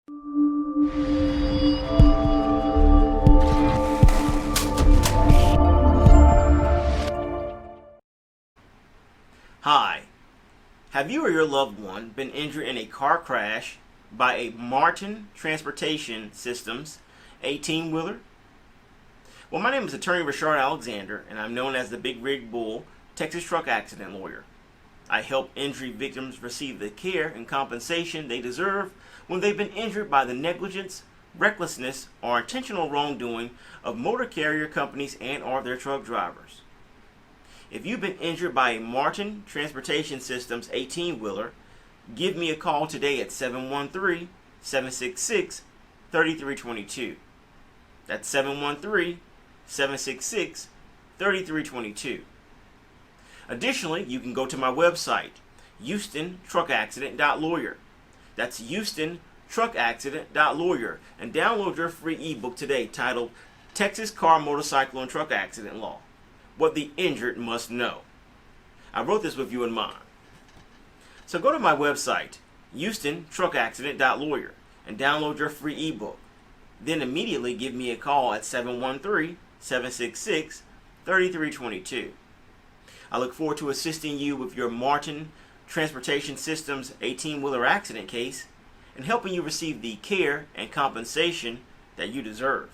Hi. Have you or your loved one been injured in a car crash by a Martin Transportation Systems 18-wheeler? Well, my name is attorney Reshard Alexander, and I'm known as the Big Rig Bull Texas truck accident lawyer. I help injury victims receive the care and compensation they deserve when they've been injured by the negligence, recklessness, or intentional wrongdoing of motor carrier companies and/or their truck drivers. If you've been injured by a Martin Transportation Systems 18-wheeler, give me a call today at 713-766-3322. That's 713-766-3322. Additionally, you can go to my website, HoustonTruckAccident.lawyer. That's HoustonTruckAccident.lawyer, and download your free ebook today titled Texas Car, Motorcycle, and Truck Accident Law: What the Injured Must Know. I wrote this with you in mind. So go to my website, HoustonTruckAccident.lawyer, and download your free ebook. Then immediately give me a call at 713-766-3322. I look forward to assisting you with your Martin Transportation Systems 18-wheeler accident case and helping you receive the care and compensation that you deserve.